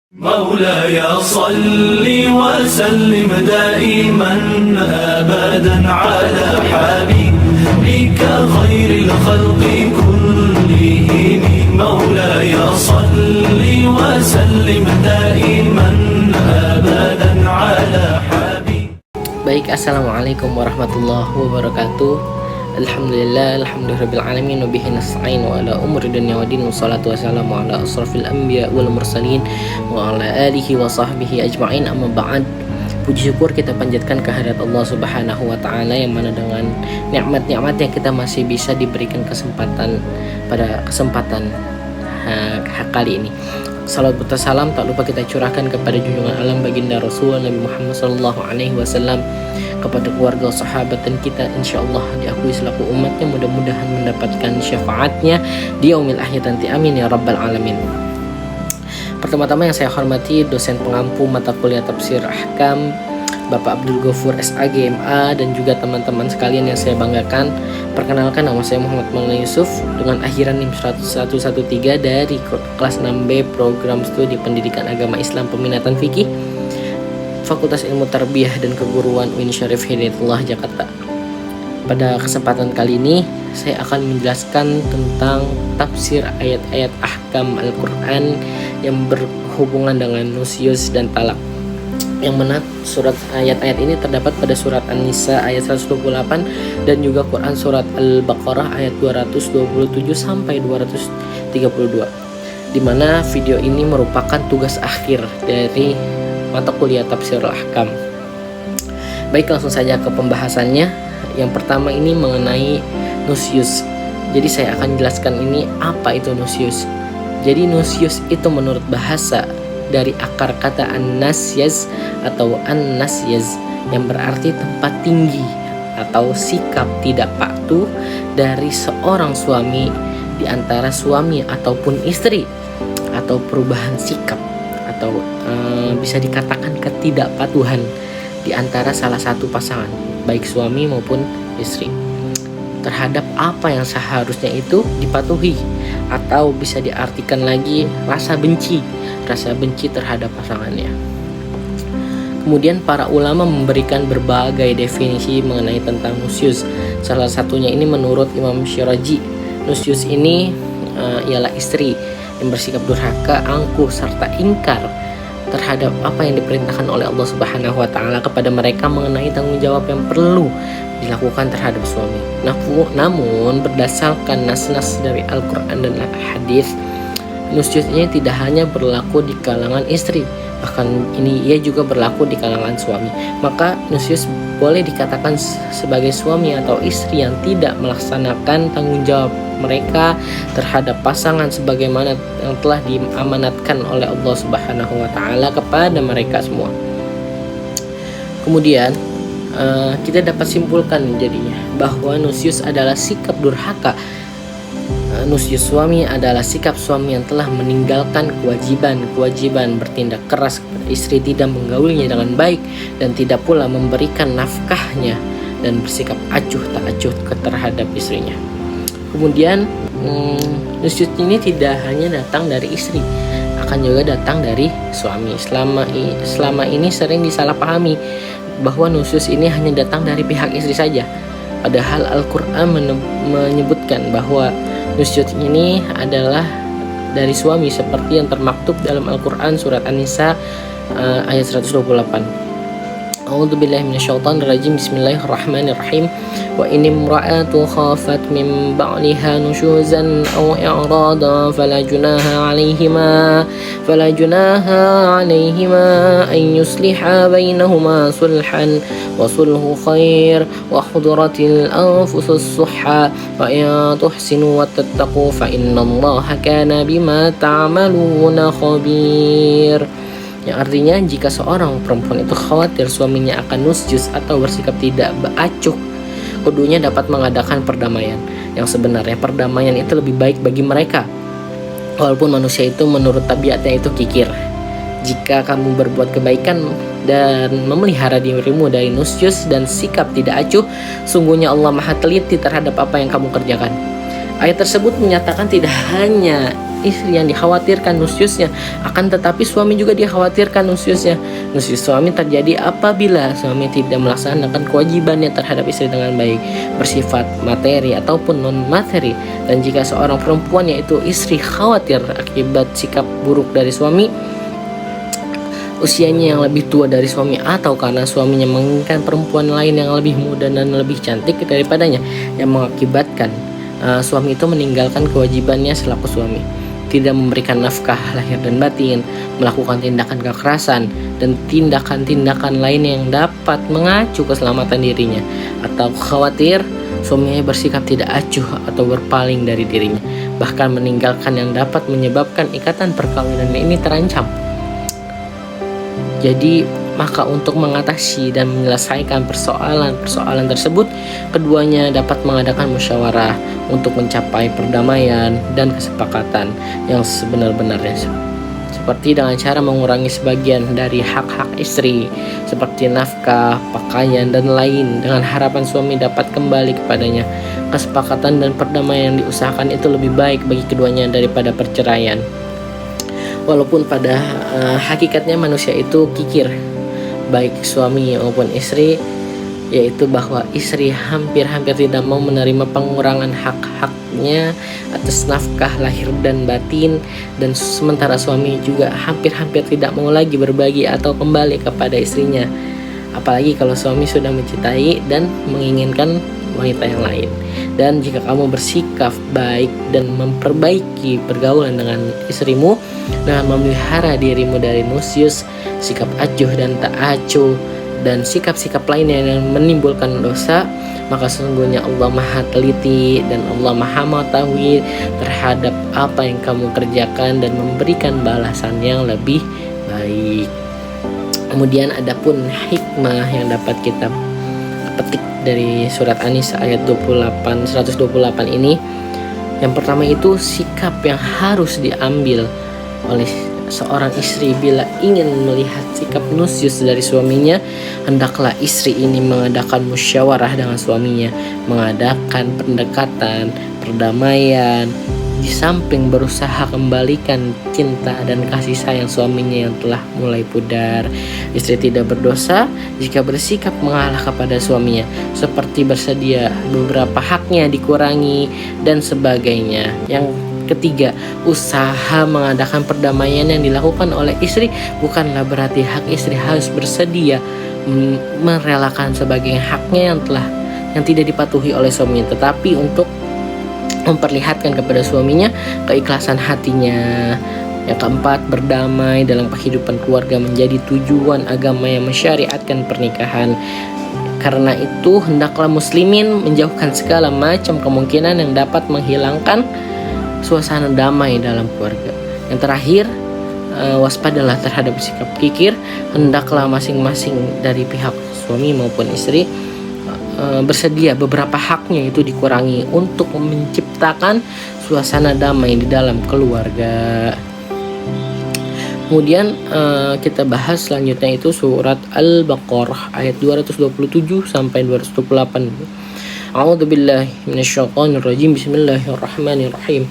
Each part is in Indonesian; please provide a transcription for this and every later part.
مولاي صل وسلم دائما أبدا على حبيبك خير الخلق كلهم مولاي صل وسلم دائما أبدا على حبيبك. Baik, assalamualaikum warahmatullahi wabarakatuh. Alhamdulillah, alhamdulillahirabbil alamin, wa bihi nasta'in wa ala umuri dunya waddin, wassalatu wassalamu ala asrafil anbiya wal mursalin wa ala alihi wa sahbihi ajma'in, amma ba'd. Puji syukur kita panjatkan kehadirat Allah Subhanahu wa taala yang mana dengan nikmat-nikmat yang kita masih bisa diberikan kesempatan pada kesempatan kali ini. Salam serta salam tak lupa kita curahkan kepada junjungan alam baginda Rasul Nabi Muhammad sallallahu alaihi wasallam, kepada keluarga sahabat dan kita insyaallah diakui selaku umatnya, mudah-mudahan mendapatkan syafaatnya di yaumil akhir nanti, amin ya rabbal alamin. Pertama-tama yang saya hormati dosen pengampu mata kuliah tafsir ahkam Bapak Abdul Ghafur SAG MA dan juga teman-teman sekalian yang saya banggakan. Perkenalkan, nama saya Muhammad Maulana Yusuf dengan akhiran NIM 113 dari kelas 6B program studi pendidikan agama Islam peminatan fikih Fakultas Ilmu Tarbiyah dan Keguruan UIN Syarif Hidayatullah Jakarta. Pada kesempatan kali ini saya akan menjelaskan tentang tafsir ayat-ayat ahkam Al-Quran yang berhubungan dengan nusyuz dan talak, yang mana surat ayat-ayat ini terdapat pada surat An-Nisa ayat 128 dan juga Quran surat Al-Baqarah ayat 227 sampai 232, di mana video ini merupakan tugas akhir dari mata kuliah tafsir ahkam. Baik, langsung saja ke pembahasannya. Yang pertama ini mengenai nusyuz. Jadi saya akan jelaskan ini apa itu nusyuz. Jadi nusyuz itu menurut bahasa dari akar kata an-nasyaz atau an-nasyaz yang berarti tempat tinggi atau sikap tidak patuh dari seorang suami di antara suami ataupun istri, atau perubahan sikap atau bisa dikatakan ketidakpatuhan di antara salah satu pasangan baik suami maupun istri terhadap apa yang seharusnya itu dipatuhi, atau bisa diartikan lagi rasa benci terhadap pasangannya. Kemudian para ulama memberikan berbagai definisi mengenai tentang nusyuz. Salah satunya ini menurut Imam Syirazi, nusyuz ini ialah istri yang bersikap durhaka, angkuh serta ingkar terhadap apa yang diperintahkan oleh Allah Subhanahu wa taala kepada mereka mengenai tanggung jawab yang perlu dilakukan terhadap suami. Namun berdasarkan nas-nas dari Al-Qur'an dan hadis, nusyuz ini tidak hanya berlaku di kalangan istri, bahkan ini ia juga berlaku di kalangan suami. Maka nusyuz boleh dikatakan sebagai suami atau istri yang tidak melaksanakan tanggung jawab mereka terhadap pasangan sebagaimana yang telah diamanatkan oleh Allah Subhanahu wa taala kepada mereka semua. Kemudian kita dapat simpulkan jadinya bahwa nusyuz adalah sikap durhaka. Nusyuz suami adalah sikap suami yang telah meninggalkan kewajiban bertindak keras kepada istri, tidak menggaulinya dengan baik dan tidak pula memberikan nafkahnya, dan bersikap acuh tak acuh terhadap istrinya. Kemudian nusyuz ini tidak hanya datang dari istri, akan juga datang dari suami. Selama ini sering disalahpahami bahwa nusyuz ini hanya datang dari pihak istri saja, padahal Al-Quran menyebutkan bahwa nusyuz ini adalah dari suami seperti yang termaktub dalam Al-Quran surat An-Nisa ayat 128. A'udzubillahi minasyaitonir rajim. Bismillahirrahmanirrahim. Wa in imra'atu khafat min ba'liha nusyuzan aw i'radan fala junaha 'alaihima an yusliha bainahuma sulhan wa sulhu khair wa hudratil anfusus suhha wa in tuhsinu wa tattaqu fa innallaha kana bima ta'maluna khabir. Yang artinya, jika seorang perempuan itu khawatir suaminya akan nusyuz atau bersikap tidak acuh, keduanya dapat mengadakan perdamaian. Yang sebenarnya perdamaian itu lebih baik bagi mereka, walaupun manusia itu menurut tabiatnya itu kikir. Jika kamu berbuat kebaikan dan memelihara dirimu dari nusyuz dan sikap tidak acuh, sungguhnya Allah Maha teliti terhadap apa yang kamu kerjakan. Ayat tersebut menyatakan tidak hanya istri yang dikhawatirkan nusyusnya, akan tetapi suami juga dikhawatirkan nusyusnya. Nusyus suami terjadi apabila suami tidak melaksanakan kewajibannya terhadap istri dengan baik, bersifat materi ataupun non materi. Dan jika seorang perempuan, yaitu istri, khawatir akibat sikap buruk dari suami, usianya yang lebih tua dari suami, atau karena suaminya menginginkan perempuan lain yang lebih muda dan lebih cantik daripadanya, yang mengakibatkan suami itu meninggalkan kewajibannya selaku suami, tidak memberikan nafkah lahir dan batin, melakukan tindakan kekerasan dan tindakan-tindakan lain yang dapat mengacu keselamatan dirinya, atau khawatir suaminya bersikap tidak acuh atau berpaling dari dirinya, bahkan meninggalkan yang dapat menyebabkan ikatan perkawinan ini terancam. Jadi maka untuk mengatasi dan menyelesaikan persoalan tersebut, keduanya dapat mengadakan musyawarah untuk mencapai perdamaian dan kesepakatan yang sebenar-benarnya, seperti dengan cara mengurangi sebagian dari hak-hak istri seperti nafkah, pakaian, dan lain, dengan harapan suami dapat kembali kepadanya. Kesepakatan dan perdamaian yang diusahakan itu lebih baik bagi keduanya daripada perceraian. Walaupun pada hakikatnya manusia itu kikir, baik suami maupun istri, yaitu bahwa istri hampir-hampir tidak mau menerima pengurangan hak-haknya atas nafkah lahir dan batin, dan sementara suami juga hampir-hampir tidak mau lagi berbagi atau kembali kepada istrinya, apalagi kalau suami sudah mencintai dan menginginkan wanita yang lain. Dan jika kamu bersikap baik dan memperbaiki pergaulan dengan istrimu dengan memelihara dirimu dari nusyus, sikap acuh dan tak acuh, dan sikap-sikap lainnya yang menimbulkan dosa, maka sesungguhnya Allah Maha Teliti dan Allah Maha Mengetahui terhadap apa yang kamu kerjakan dan memberikan balasan yang lebih baik. Kemudian adapun hikmah yang dapat kita petik dari surat An-Nisa ayat 128 ini, yang pertama itu sikap yang harus diambil oleh seorang istri bila ingin melihat sikap nusyus dari suaminya, hendaklah istri ini mengadakan musyawarah dengan suaminya, mengadakan pendekatan, perdamaian, di samping berusaha kembalikan cinta dan kasih sayang suaminya yang telah mulai pudar. Istri tidak berdosa jika bersikap mengalah kepada suaminya, seperti bersedia beberapa haknya dikurangi dan sebagainya. Yang ketiga, usaha mengadakan perdamaian yang dilakukan oleh istri bukanlah berarti hak istri harus bersedia merelakan sebagai haknya yang tidak dipatuhi oleh suaminya, tetapi untuk memperlihatkan kepada suaminya keikhlasan hatinya. Yang keempat, berdamai dalam kehidupan keluarga menjadi tujuan agama yang mensyariatkan pernikahan. Karena itu hendaklah muslimin menjauhkan segala macam kemungkinan yang dapat menghilangkan suasana damai dalam keluarga. Yang terakhir, waspadalah terhadap sikap kikir. Hendaklah masing-masing dari pihak suami maupun istri bersedia beberapa haknya itu dikurangi untuk menciptakan suasana damai di dalam keluarga. Kemudian kita bahas selanjutnya itu surat Al-Baqarah ayat 227 sampai 228. A'udzubillahi minasyaitonirrajim. Bismillahirrahmanirrahim.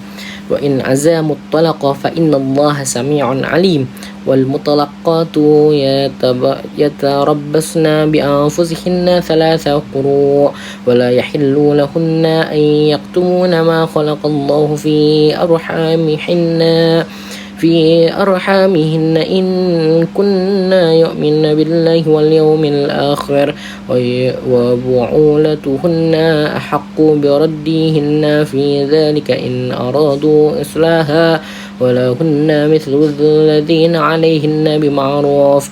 Wa in azamu talaqa fa innallaha sami'un alim wal mutalaqatu yatarabbasna bi anfusihinna thalatha quru wa la yahillu lahunna an yaktumuna ma khalaqallahu في أرحامهن إن كنا يؤمن بالله واليوم الآخر وبعولتهن أحق بردهن في ذلك إن أرادوا إصلاحا ولهن مثل الذين عليهن بمعروف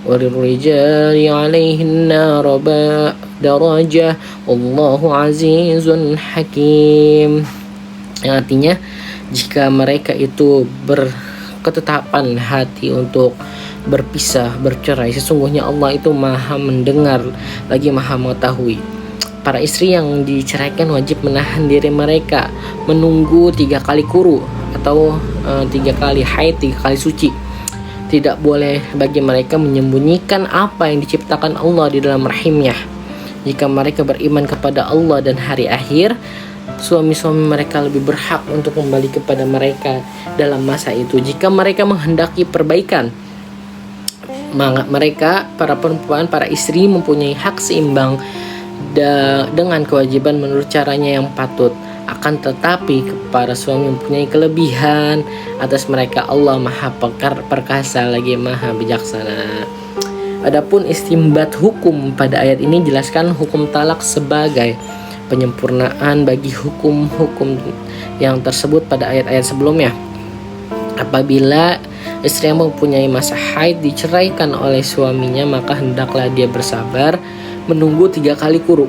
وللرجال عليهن درجة والله عزيز حكيم. Yang artinya, jika mereka itu berketetapan hati untuk berpisah, bercerai, sesungguhnya Allah itu maha mendengar lagi maha mengetahui. Para istri yang diceraikan wajib menahan diri mereka, menunggu 3 kali kuru atau 3 kali haid, 3 kali suci. Tidak boleh bagi mereka menyembunyikan apa yang diciptakan Allah di dalam rahimnya. Jika mereka beriman kepada Allah dan hari akhir, suami-suami mereka lebih berhak untuk kembali kepada mereka dalam masa itu. Jika mereka menghendaki perbaikan, mereka, para perempuan, para istri mempunyai hak seimbang dengan kewajiban menurut caranya yang patut. Akan tetapi para suami mempunyai kelebihan atas mereka. Allah Maha Perkasa lagi Maha Bijaksana. Adapun istimbat hukum pada ayat ini jelaskan hukum talak sebagai penyempurnaan bagi hukum-hukum yang tersebut pada ayat-ayat sebelumnya. Apabila istri yang mempunyai masa haid diceraikan oleh suaminya, maka hendaklah dia bersabar menunggu 3 kali quru,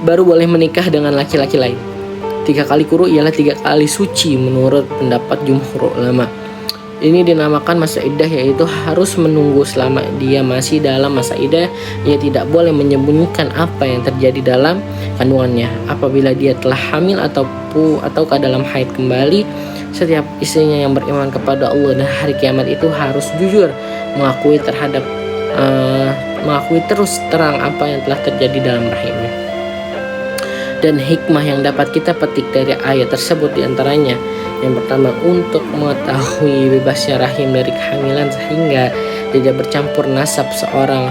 baru boleh menikah dengan laki-laki lain. 3 kali quru ialah 3 kali suci menurut pendapat jumhur ulama. Ini dinamakan masa iddah, yaitu harus menunggu selama dia masih dalam masa iddah. Ia tidak boleh menyembunyikan apa yang terjadi dalam kandungannya. Apabila dia telah hamil ataukah dalam haid kembali, setiap istrinya yang beriman kepada Allah dan hari kiamat itu harus jujur mengakui terus terang apa yang telah terjadi dalam rahimnya. Dan hikmah yang dapat kita petik dari ayat tersebut diantaranya: yang pertama, untuk mengetahui bebasnya rahim dari kehamilan sehingga tidak bercampur nasab seseorang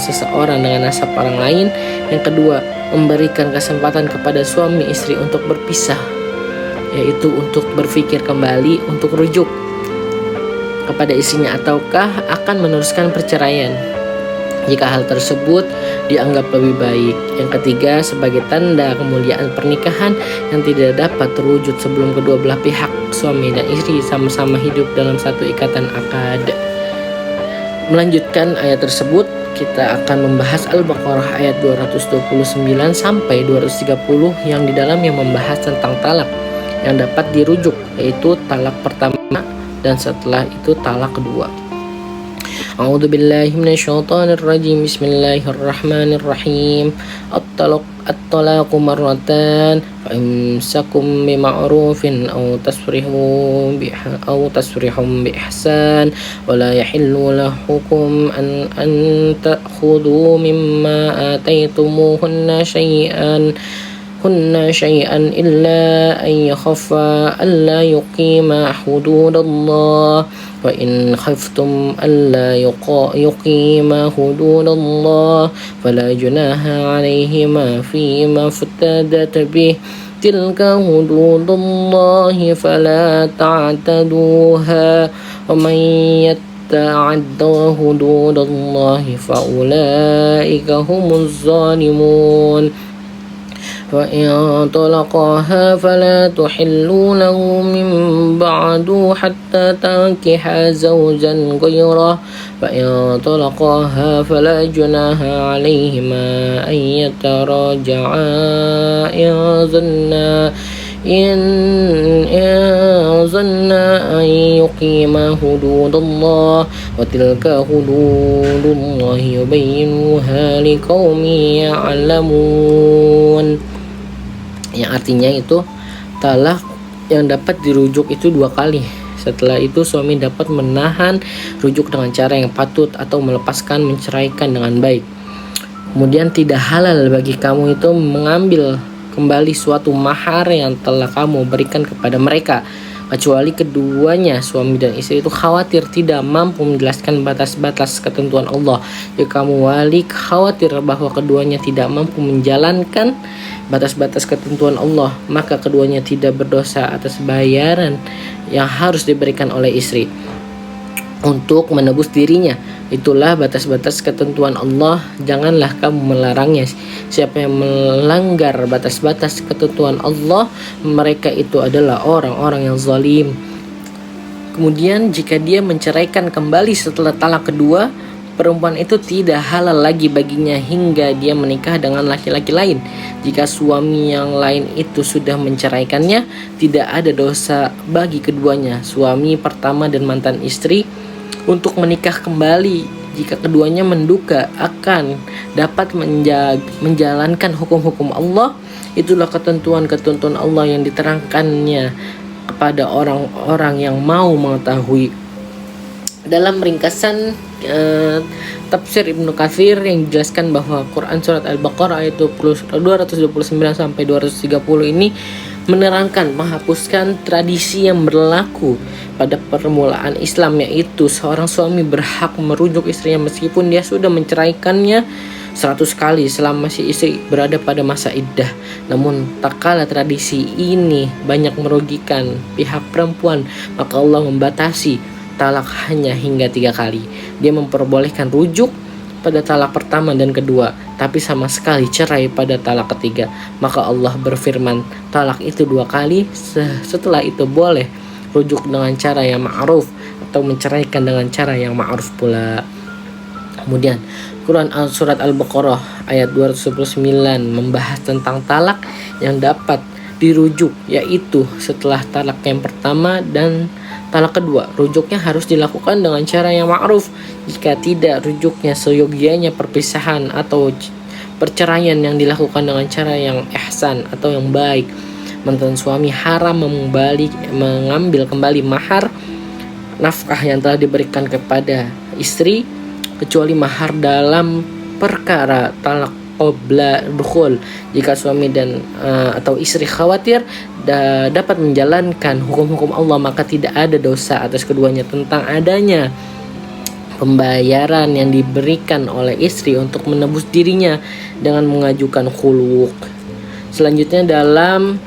dengan nasab orang lain. Yang kedua, memberikan kesempatan kepada suami istri untuk berpisah, yaitu untuk berpikir kembali untuk rujuk kepada istrinya ataukah akan meneruskan perceraian jika hal tersebut dianggap lebih baik. Yang ketiga, sebagai tanda kemuliaan pernikahan yang tidak dapat terwujud sebelum kedua belah pihak suami dan istri sama-sama hidup dalam satu ikatan akad. Melanjutkan ayat tersebut, kita akan membahas Al-Baqarah ayat 229 sampai 230 yang di dalamnya membahas tentang talak yang dapat dirujuk, yaitu talak pertama dan setelah itu talak kedua. A'udzu billahi minasyaitonir rajim. Bismillahirrahmanirrahim. At-talaqu marratan fa imsakum bima'rufin aw tasrihum bi ihsan wa la yahillu lakum an ta'khudhu mimma ataytumuhunna shay'an إلا أن يخافا ألا يقيما حدود الله وإن خفتم ألا يقيما حدود الله فلا جناح عليهما فيما افتدت به تلك حدود الله فلا تعتدوها ومن يتعد حدود الله فأولئك هم الظالمون فإن طلقاها فلا تحل له من بعد حتى تنكح زوجا غيره فإن طلقاها فلا جناح عليهما أن يتراجعا إن ظنا أن يقيما حدود الله وتلك حدود الله يبينها لقوم يعلمون. Yang artinya itu talak yang dapat dirujuk itu 2 kali. Setelah itu suami dapat menahan rujuk dengan cara yang patut atau melepaskan, menceraikan dengan baik. Kemudian tidak halal bagi kamu itu mengambil kembali suatu mahar yang telah kamu berikan kepada mereka, kecuali keduanya, suami dan istri itu khawatir tidak mampu menjelaskan batas-batas ketentuan Allah. Jika kamu wali khawatir bahwa keduanya tidak mampu menjalankan batas-batas ketentuan Allah, maka keduanya tidak berdosa atas bayaran yang harus diberikan oleh istri untuk menebus dirinya. Itulah batas-batas ketentuan Allah, janganlah kamu melarangnya. Siapa yang melanggar batas-batas ketentuan Allah, mereka itu adalah orang-orang yang zalim. Kemudian jika dia menceraikan kembali setelah talak kedua, perempuan itu tidak halal lagi baginya hingga dia menikah dengan laki-laki lain. Jika suami yang lain itu sudah menceraikannya, tidak ada dosa bagi keduanya, suami pertama dan mantan istri, untuk menikah kembali jika keduanya menduga akan dapat menjalankan hukum-hukum Allah. Itulah ketentuan-ketentuan Allah yang diterangkannya kepada orang-orang yang mau mengetahui. Dalam ringkasan tafsir Ibnu Katsir yang dijelaskan bahwa Quran surat Al-Baqarah ayat 229 sampai 230 ini menerangkan menghapuskan tradisi yang berlaku pada permulaan Islam, yaitu seorang suami berhak merujuk istrinya meskipun dia sudah menceraikannya 100 kali selama si istri berada pada masa iddah. Namun tak kala tradisi ini banyak merugikan pihak perempuan, maka Allah membatasi talak hanya hingga 3 kali. Dia memperbolehkan rujuk pada talak pertama dan kedua, tapi sama sekali cerai pada talak ketiga. Maka Allah berfirman, talak itu 2 kali, setelah itu boleh rujuk dengan cara yang ma'ruf atau menceraikan dengan cara yang ma'ruf pula. Kemudian Quran surat Al-Baqarah ayat 229 membahas tentang talak yang dapat dirujuk, yaitu setelah talak yang pertama dan talak kedua. Rujuknya harus dilakukan dengan cara yang ma'ruf. Jika tidak, rujuknya seyogianya perpisahan atau perceraian yang dilakukan dengan cara yang ihsan atau yang baik. Mantan suami haram mengambil kembali mahar nafkah yang telah diberikan kepada istri, kecuali mahar dalam perkara talak qabla dukhul. Jika suami dan atau istri khawatir dapat menjalankan hukum-hukum Allah, maka tidak ada dosa atas keduanya tentang adanya pembayaran yang diberikan oleh istri untuk menebus dirinya dengan mengajukan khuluk. Selanjutnya dalam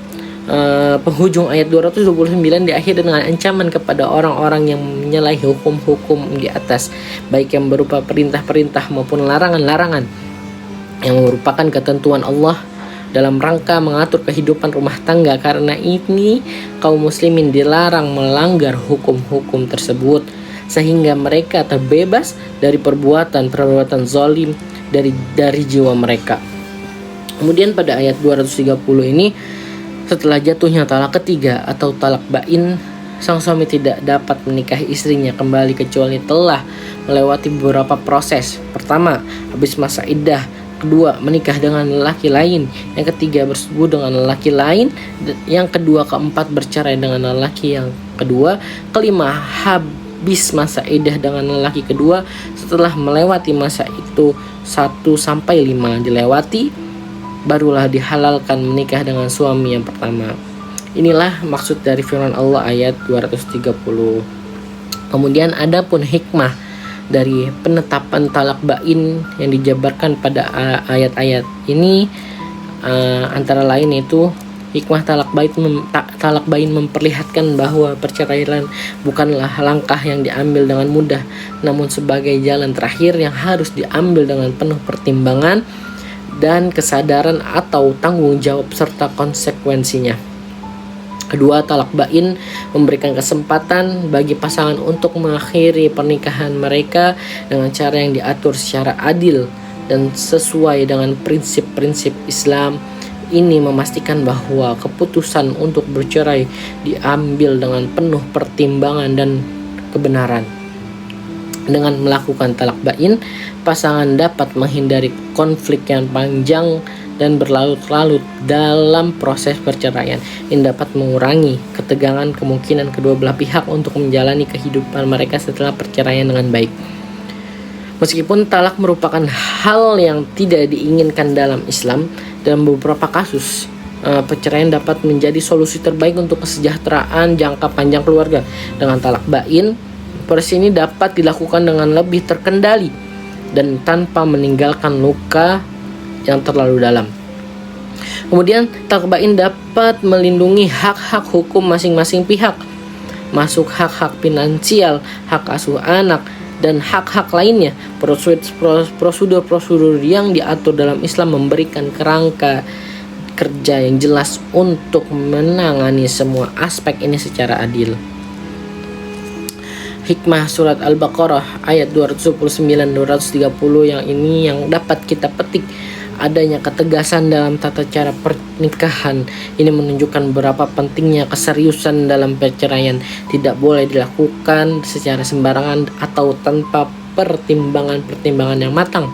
penghujung ayat 229 diakhiri dengan ancaman kepada orang-orang yang menyalahi hukum-hukum di atas, baik yang berupa perintah-perintah maupun larangan-larangan yang merupakan ketentuan Allah dalam rangka mengatur kehidupan rumah tangga. Karena ini kaum muslimin dilarang melanggar hukum-hukum tersebut sehingga mereka terbebas dari perbuatan zalim dari jiwa mereka. Kemudian pada ayat 230 ini, setelah jatuhnya talak ketiga atau talak bain, sang suami tidak dapat menikahi istrinya kembali kecuali telah melewati beberapa proses. Pertama, habis masa iddah. Kedua, menikah dengan lelaki lain. Yang ketiga, bersetubuh dengan lelaki lain. Yang kedua, keempat, bercerai dengan lelaki yang kedua. Kelima, habis masa iddah dengan lelaki kedua. Setelah melewati masa itu 1-5 dilewati, barulah dihalalkan menikah dengan suami yang pertama. Inilah maksud dari firman Allah ayat 230. Kemudian adapun hikmah dari penetapan talak bain yang dijabarkan pada ayat-ayat ini, antara lain itu hikmah talak bain memperlihatkan bahwa perceraian bukanlah langkah yang diambil dengan mudah, namun sebagai jalan terakhir yang harus diambil dengan penuh pertimbangan dan kesadaran atau tanggung jawab serta konsekuensinya. Kedua, talak bain memberikan kesempatan bagi pasangan untuk mengakhiri pernikahan mereka dengan cara yang diatur secara adil dan sesuai dengan prinsip-prinsip Islam. Ini memastikan bahwa keputusan untuk bercerai diambil dengan penuh pertimbangan dan kebenaran. Dengan melakukan talak bain, pasangan dapat menghindari konflik yang panjang dan berlarut-larut dalam proses perceraian. Ini dapat mengurangi ketegangan kemungkinan kedua belah pihak untuk menjalani kehidupan mereka setelah perceraian dengan baik. Meskipun talak merupakan hal yang tidak diinginkan dalam Islam, dalam beberapa kasus perceraian dapat menjadi solusi terbaik untuk kesejahteraan jangka panjang keluarga. Dengan talak bain, proses ini dapat dilakukan dengan lebih terkendali dan tanpa meninggalkan luka yang terlalu dalam. Kemudian talak bain dapat melindungi hak-hak hukum masing-masing pihak, masuk hak-hak finansial, hak asuh anak, dan hak-hak lainnya. Prosedur-prosedur yang diatur dalam Islam memberikan kerangka kerja yang jelas untuk menangani semua aspek ini secara adil. Hikmah surat Al-Baqarah ayat 229-230 yang dapat kita petik adanya ketegasan dalam tata cara pernikahan. Ini menunjukkan berapa pentingnya keseriusan dalam perceraian. Tidak boleh dilakukan secara sembarangan atau tanpa pertimbangan yang matang.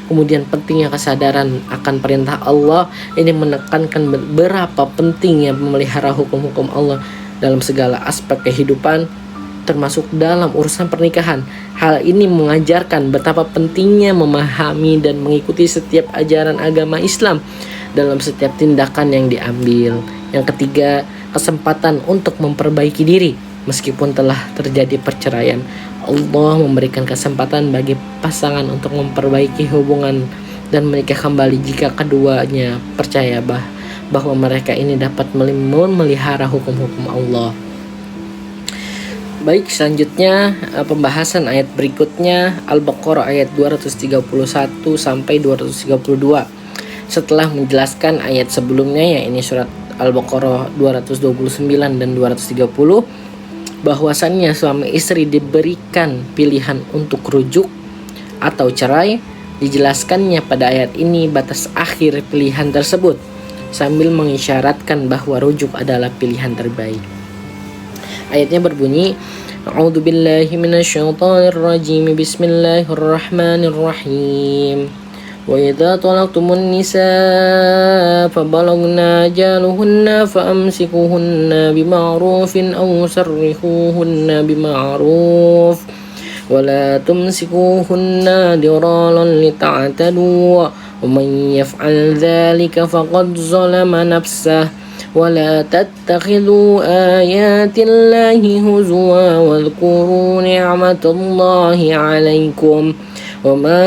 Kemudian pentingnya kesadaran akan perintah Allah. Ini menekankan berapa pentingnya memelihara hukum-hukum Allah dalam segala aspek kehidupan. termasuk dalam urusan pernikahan. Hal ini mengajarkan betapa pentingnya memahami dan mengikuti setiap ajaran agama Islam dalam setiap tindakan yang diambil. Yang ketiga, kesempatan untuk memperbaiki diri. Meskipun telah terjadi perceraian, Allah memberikan kesempatan bagi pasangan untuk memperbaiki hubungan dan menikah kembali jika keduanya percaya bahwa mereka ini dapat memelihara hukum-hukum Allah. Baik, selanjutnya pembahasan ayat berikutnya, Al-Baqarah ayat 231 sampai 232. Setelah menjelaskan ayat sebelumnya, yaitu surat Al-Baqarah 229 dan 230, bahwasannya suami istri diberikan pilihan untuk rujuk atau cerai, dijelaskannya pada ayat ini batas akhir pilihan tersebut, sambil mengisyaratkan bahwa rujuk adalah pilihan terbaik. Ayatnya berbunyi, A'udzu billahi minasyaitonir rajim. Bismillahirrahmanirrahim. Wa idza talaqtumun nisaa fabalagna ajaluhunna faamsikuhunna bima'rufin aw sarrihuhunna bima'ruf wa la tumsikuhunna diraran lita'tadu wa man yaf'al dzalika faqad zalama nafsahu wa la tattakhidhu ayatillahi huzwa wadhkuru ni'matallahi 'alaikum وما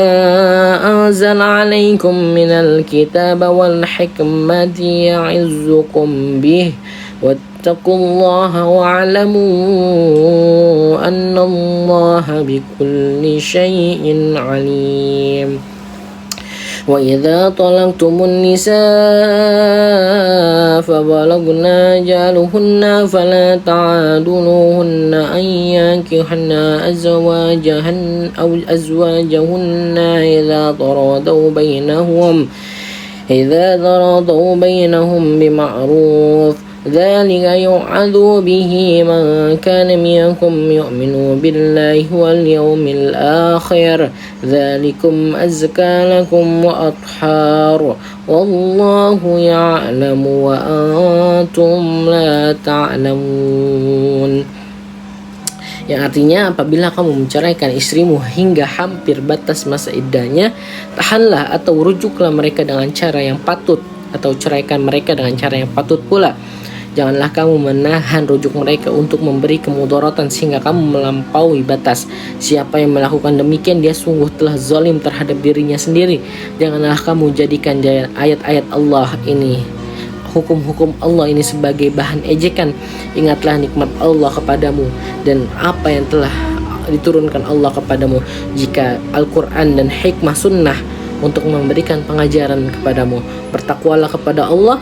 أنزل عليكم من الكتاب والحكمة يعظكم به واتقوا الله واعلموا أن الله بكل شيء عليم وإذا طلقتم النساء فبلغن أجلهن فلا تعاضلوهن أن ينكحن أزواجهن إذا تراضوا بينهم بمعروف ذلك يوعظ به من كان منكم يؤمن بالله واليوم الآخر ذلكم أزكى لكم وأطهار والله يعلم وأنتم لا تعلمون. Yang artinya, apabila kamu menceraikan istrimu hingga hampir batas masa iddahnya, tahanlah atau rujuklah mereka dengan cara yang patut, atau ceraikan mereka dengan cara yang patut pula. Janganlah kamu menahan rujuk mereka untuk memberi kemudaratan sehingga kamu melampaui batas. Siapa yang melakukan demikian, dia sungguh telah zalim terhadap dirinya sendiri. Janganlah kamu jadikan ayat-ayat Allah ini, hukum-hukum Allah ini sebagai bahan ejekan. Ingatlah nikmat Allah kepadamu dan apa yang telah diturunkan Allah kepadamu, jika Al-Quran dan hikmah sunnah untuk memberikan pengajaran kepadamu. Bertakwalah kepada Allah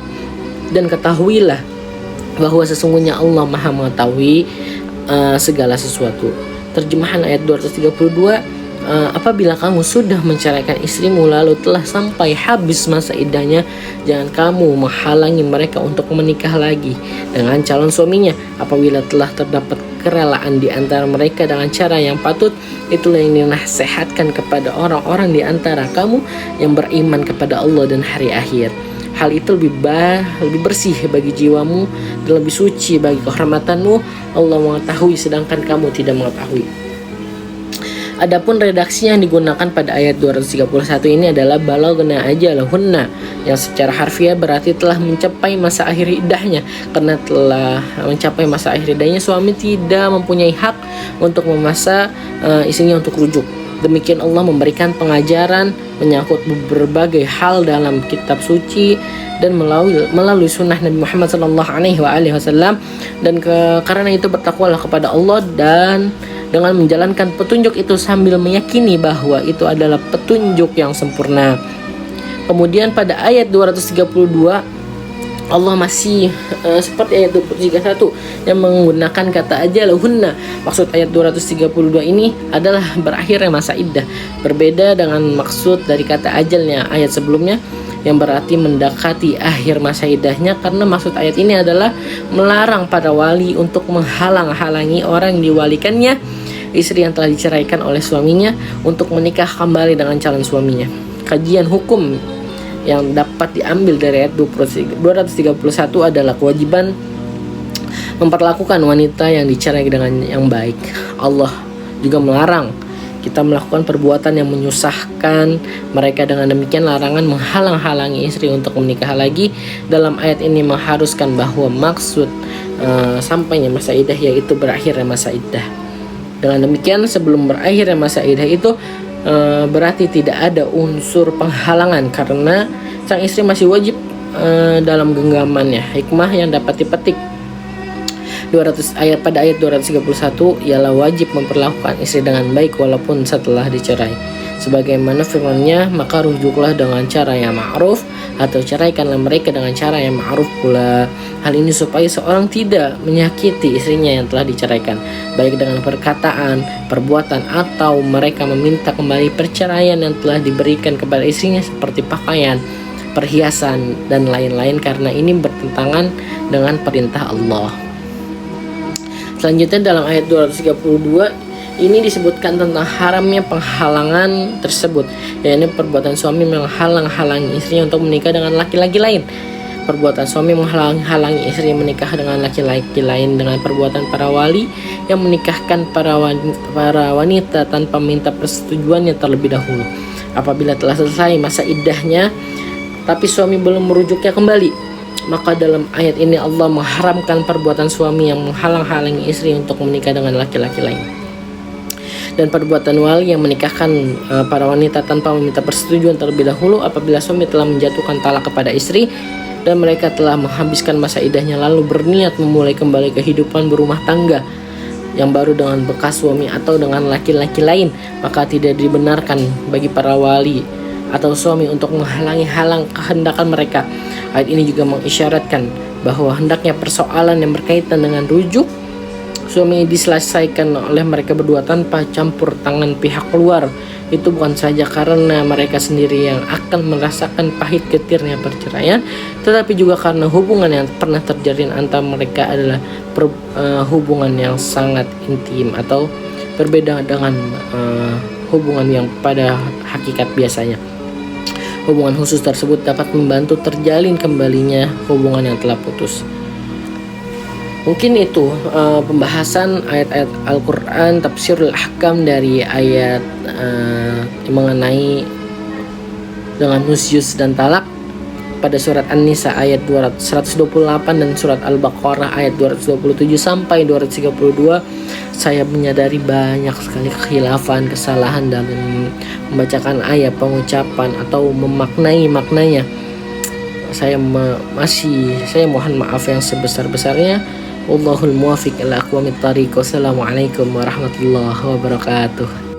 dan ketahuilah bahwa sesungguhnya Allah Maha mengetahui segala sesuatu. Terjemahan ayat 232, apabila kamu sudah menceraikan istrimu lalu telah sampai habis masa iddahnya, jangan kamu menghalangi mereka untuk menikah lagi dengan calon suaminya. Apabila telah terdapat kerelaan di antara mereka dengan cara yang patut, itulah yang dinasihatkan kepada orang-orang di antara kamu yang beriman kepada Allah dan hari akhir. Hal itu lebih bersih bagi jiwamu dan lebih suci bagi kehormatanmu. Allah mengetahui sedangkan kamu tidak mengetahui. Adapun redaksi yang digunakan pada ayat 231 ini adalah balagna ajalahunna, yang secara harfiah berarti telah mencapai masa akhir iddahnya. Karena telah mencapai masa akhir iddahnya, suami tidak mempunyai hak untuk memaksa istrinya untuk rujuk. Demikian Allah memberikan pengajaran menyangkut berbagai hal dalam kitab suci dan melalui sunnah Nabi Muhammad SAW. Dan karena itu bertakwalah kepada Allah dan dengan menjalankan petunjuk itu sambil meyakini bahwa itu adalah petunjuk yang sempurna. Kemudian pada ayat 232 Allah masih seperti ayat 231 yang menggunakan kata ajaluhunna. Maksud ayat 232 ini adalah berakhirnya masa iddah, berbeda dengan maksud dari kata ajalnya ayat sebelumnya yang berarti mendekati akhir masa iddahnya, karena maksud ayat ini adalah melarang para wali untuk menghalang-halangi orang yang diwalikannya, istri yang telah diceraikan oleh suaminya, untuk menikah kembali dengan calon suaminya. Kajian hukum yang dapat diambil dari ayat 231 adalah kewajiban memperlakukan wanita yang dicerai dengan yang baik. Allah juga melarang kita melakukan perbuatan yang menyusahkan mereka. Dengan demikian larangan menghalang-halangi istri untuk menikah lagi dalam ayat ini mengharuskan bahwa maksud sampainya masa iddah yaitu berakhirnya masa iddah. Dengan demikian sebelum berakhirnya masa iddah itu berarti tidak ada unsur penghalangan karena sang istri masih wajib dalam genggamannya. Hikmah yang dapat dipetik pada ayat 231 ialah wajib memperlakukan istri dengan baik walaupun setelah dicerai. Sebagaimana firman-Nya, maka rujuklah dengan cara yang ma'ruf atau ceraikanlah mereka dengan cara yang ma'ruf pula. Hal ini supaya seorang tidak menyakiti istrinya yang telah diceraikan, baik dengan perkataan, perbuatan, atau mereka meminta kembali perceraian yang telah diberikan kepada istrinya seperti pakaian, perhiasan, dan lain-lain, karena ini bertentangan dengan perintah Allah. Selanjutnya dalam ayat 232 ini disebutkan tentang haramnya penghalangan tersebut, yaitu perbuatan suami menghalang-halangi istrinya untuk menikah dengan laki-laki lain. Perbuatan suami menghalang-halangi istri menikah dengan laki-laki lain dengan perbuatan para wali yang menikahkan para wanita tanpa minta persetujuannya terlebih dahulu. Apabila telah selesai masa iddahnya tapi suami belum merujuknya kembali, maka dalam ayat ini Allah mengharamkan perbuatan suami yang menghalang-halangi istri untuk menikah dengan laki-laki lain, dan perbuatan wali yang menikahkan para wanita tanpa meminta persetujuan terlebih dahulu. Apabila suami telah menjatuhkan talak kepada istri dan mereka telah menghabiskan masa iddahnya lalu berniat memulai kembali kehidupan berumah tangga yang baru dengan bekas suami atau dengan laki-laki lain, maka tidak dibenarkan bagi para wali atau suami untuk menghalangi kehendakan mereka. Ayat ini juga mengisyaratkan bahwa hendaknya persoalan yang berkaitan dengan rujuk suami diselesaikan oleh mereka berdua tanpa campur tangan pihak luar. Itu bukan saja karena mereka sendiri yang akan merasakan pahit getirnya perceraian, tetapi juga karena hubungan yang pernah terjalin antara mereka adalah hubungan yang sangat intim atau berbeda dengan hubungan yang pada hakikat biasanya. Hubungan khusus tersebut dapat membantu terjalin kembalinya hubungan yang telah putus. Mungkin itu pembahasan ayat-ayat Al-Quran, tafsirul ahkam dari ayat mengenai dengan nusyuz dan talak pada surat An-Nisa ayat 128 dan surat Al-Baqarah ayat 227 sampai 232. Saya menyadari banyak sekali kekhilafan, kesalahan dalam membacakan ayat, pengucapan atau memaknai maknanya. Saya mohon maaf yang sebesar-besarnya. Wallahul muwaffiq ila aqwamit thariq. Wassalamualaikum warahmatullahi wabarakatuh.